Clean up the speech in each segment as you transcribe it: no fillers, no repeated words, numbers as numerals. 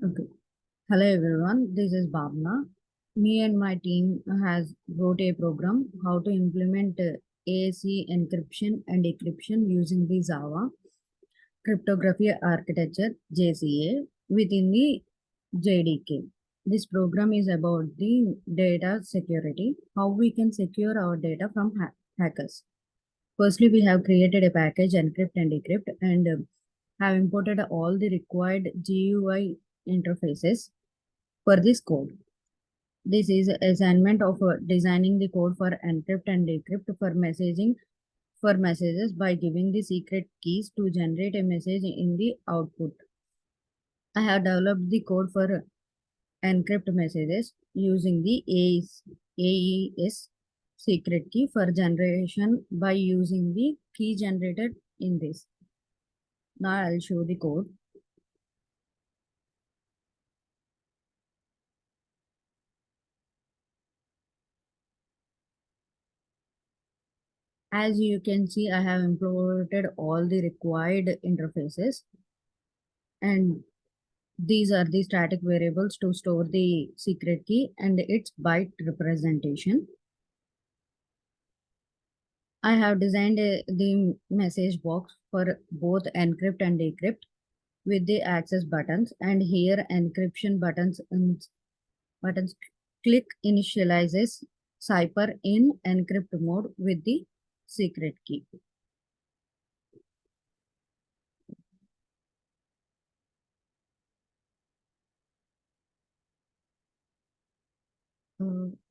Okay. Hello everyone, this is Bhavana. Me and my team has wrote a program how to implement ASE encryption and decryption using the Java Cryptography Architecture JCA within the JDK. This program is about the data security, how we can secure our data from hackers. Firstly, we have created a package encrypt and decrypt and have imported all the required GUI interfaces for this code. This is assignment of designing the code for encrypt and decrypt for messaging for messages by giving the secret keys to generate a message in the output. I have developed the code for encrypt messages using the AES secret key for generation by using the key generated in this. Now I'll show the code. As you can see, I have imported all the required interfaces, and these are the static variables to store the secret key and its byte representation. I have designed the message box for both encrypt and decrypt with the access buttons, and here encryption buttons click initializes cipher in encrypt mode with the secret key.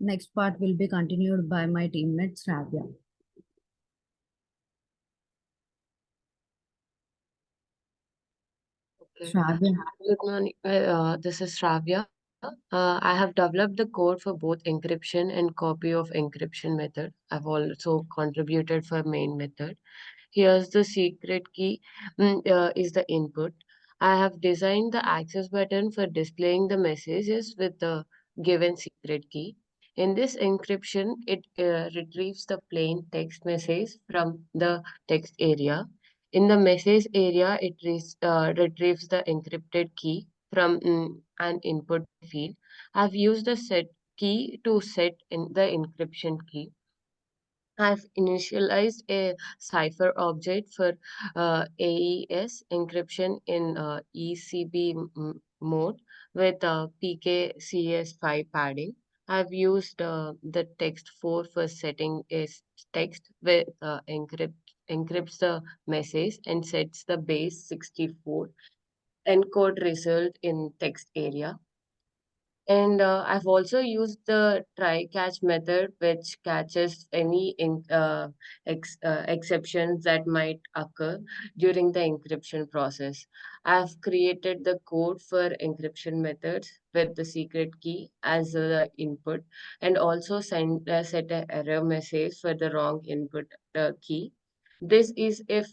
Next part will be continued by my teammate Sravya. Okay. Sravya. Good morning. This is Sravya. I have developed the code for both encryption and copy of encryption method. I've also contributed for main method. Here's the secret key is the input. I have designed the access button for displaying the messages with the given secret key. In this encryption, it retrieves the plain text message from the text area. In the message area, it retrieves the encrypted key from an input field. I've used the set key to set in the encryption key. I've initialized a cipher object for AES encryption in ECB mode with PKCS5 padding. I've used the text 4 for setting a text with encrypts the message and sets the base 64 encode result in text area. And I've also used the try catch method, which catches any exceptions that might occur during the encryption process. I've created the code for encryption methods with the secret key as the input, and also set an error message for the wrong input key. This is if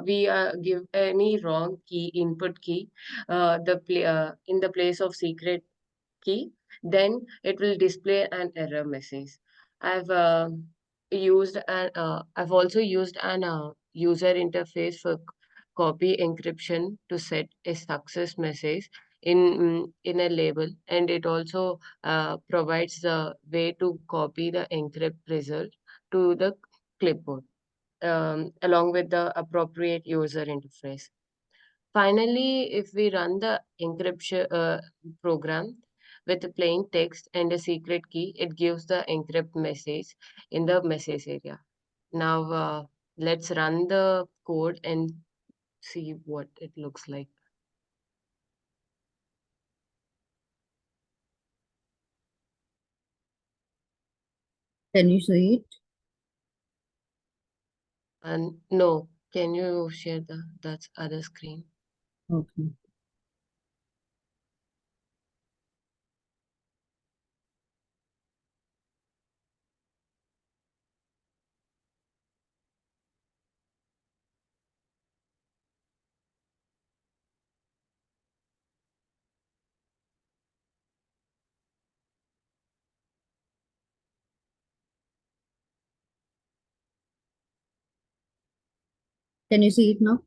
we give any wrong key input key in the place of secret key, then it will display an error message. I've I've also used an user interface for copy encryption to set a success message in a label, and it also provides the way to copy the encrypt result to the clipboard along with the appropriate user interface. Finally, if we run the encryption program with a plain text and a secret key, it gives the encrypt message in the message area. Now, let's run the code and see what it looks like. Can you see it? And no, can you share that other screen? Okay. Can you see it now?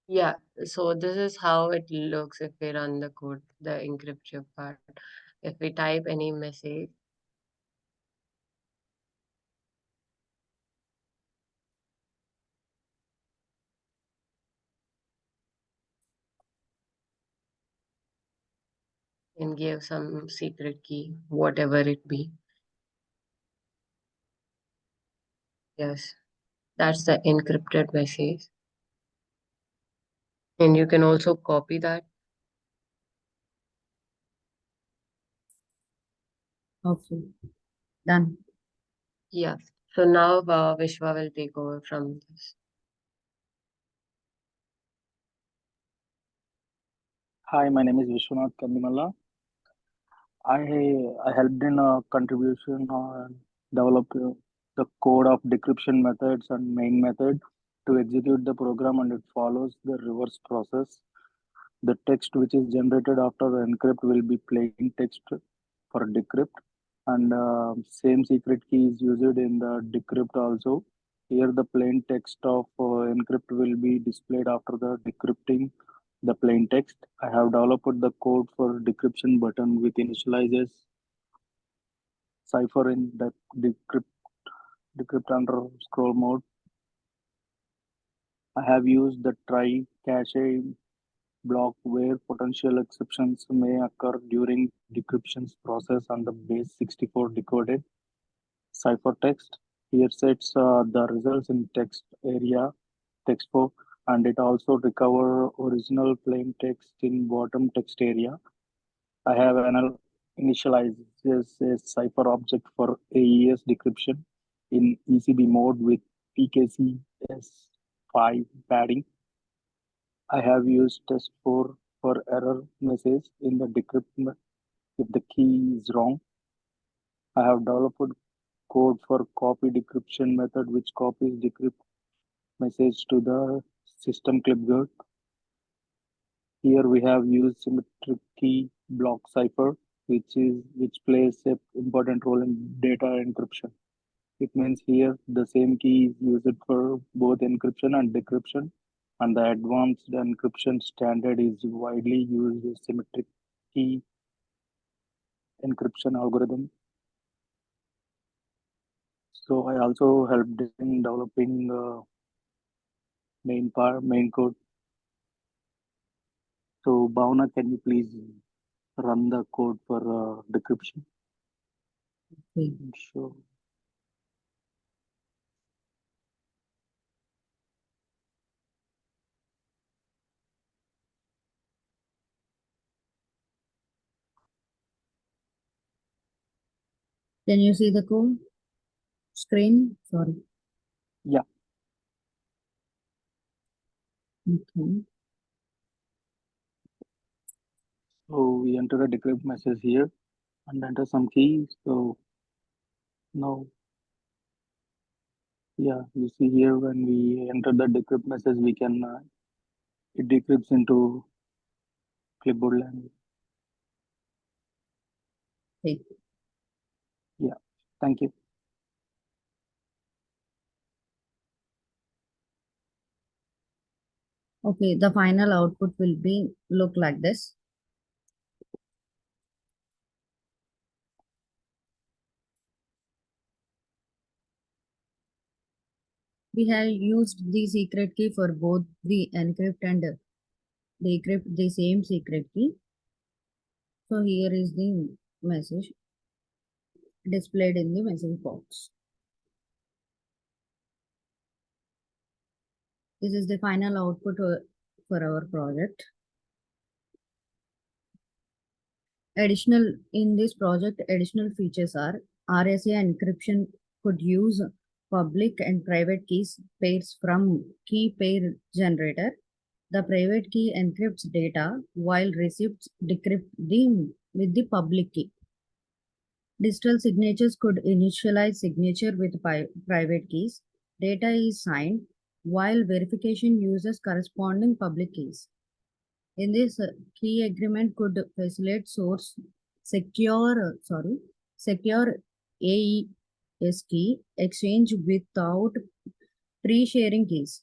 Yeah, so this is how it looks if we run the code, the encryption part. If we type any message, and give some secret key, whatever it be. Yes, that's the encrypted message. And you can also copy that. Okay, done. Yeah. So now Vishwa will take over from this. Hi, my name is Viswanath Kandimalla. I helped in a contribution on develop the code of decryption methods and main method to execute the program, and it follows the reverse process. The text which is generated after the encrypt will be plain text for decrypt, and same secret key is used in the decrypt also. Here the plain text of encrypt will be displayed after the decrypting the plain text. I have developed the code for decryption button with initializes cipher in the decrypt under scroll mode. I have used the try cache block where potential exceptions may occur during decryption's process on the base 64 decoded ciphertext. Here sets the results in text area text for, and it also recover original plain text in bottom text area. I have initialized a cipher object for AES decryption in ECB mode with PKCS5 padding. I have used test4 for error message in the decrypt if the key is wrong. I have developed code for copy decryption method which copies decrypt message to the system clipboard. Here we have used symmetric key block cipher, which plays a important role in data encryption. It means here the same key is used for both encryption and decryption, and the advanced encryption standard is widely used as symmetric key encryption algorithm. So I also helped in developing main code. So Bhavana, can you please run the code for decryption? Okay. Sure. Can you see the code screen? Sorry. Yeah. Okay. So we enter a decrypt message here and enter some keys. So now, yeah, you see here when we enter the decrypt message, we can it decrypts into clipboard language. Okay. Yeah. Thank you. Okay, the final output will be look like this. We have used the secret key for both the encrypt and decrypt the same secret key. So here is the message displayed in the message box. This is the final output for our project. In this project, additional features are RSA encryption could use public and private keys pairs from key pair generator. The private key encrypts data while receipts decrypt with the public key. Digital signatures could initialize signature with private keys. Data is signed while verification uses corresponding public keys. In this, key agreement could facilitate secure AES key exchange without pre-sharing keys.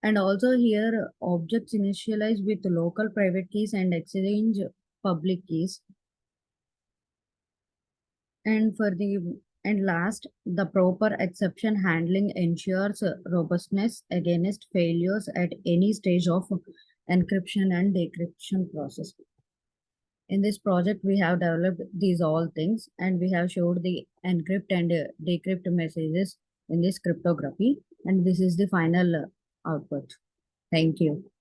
And also here objects initialize with local private keys and exchange public keys. And last, the proper exception handling ensures robustness against failures at any stage of encryption and decryption process. In this project, we have developed these all things and we have showed the encrypt and decrypt messages in this cryptography. And this is the final output. Thank you.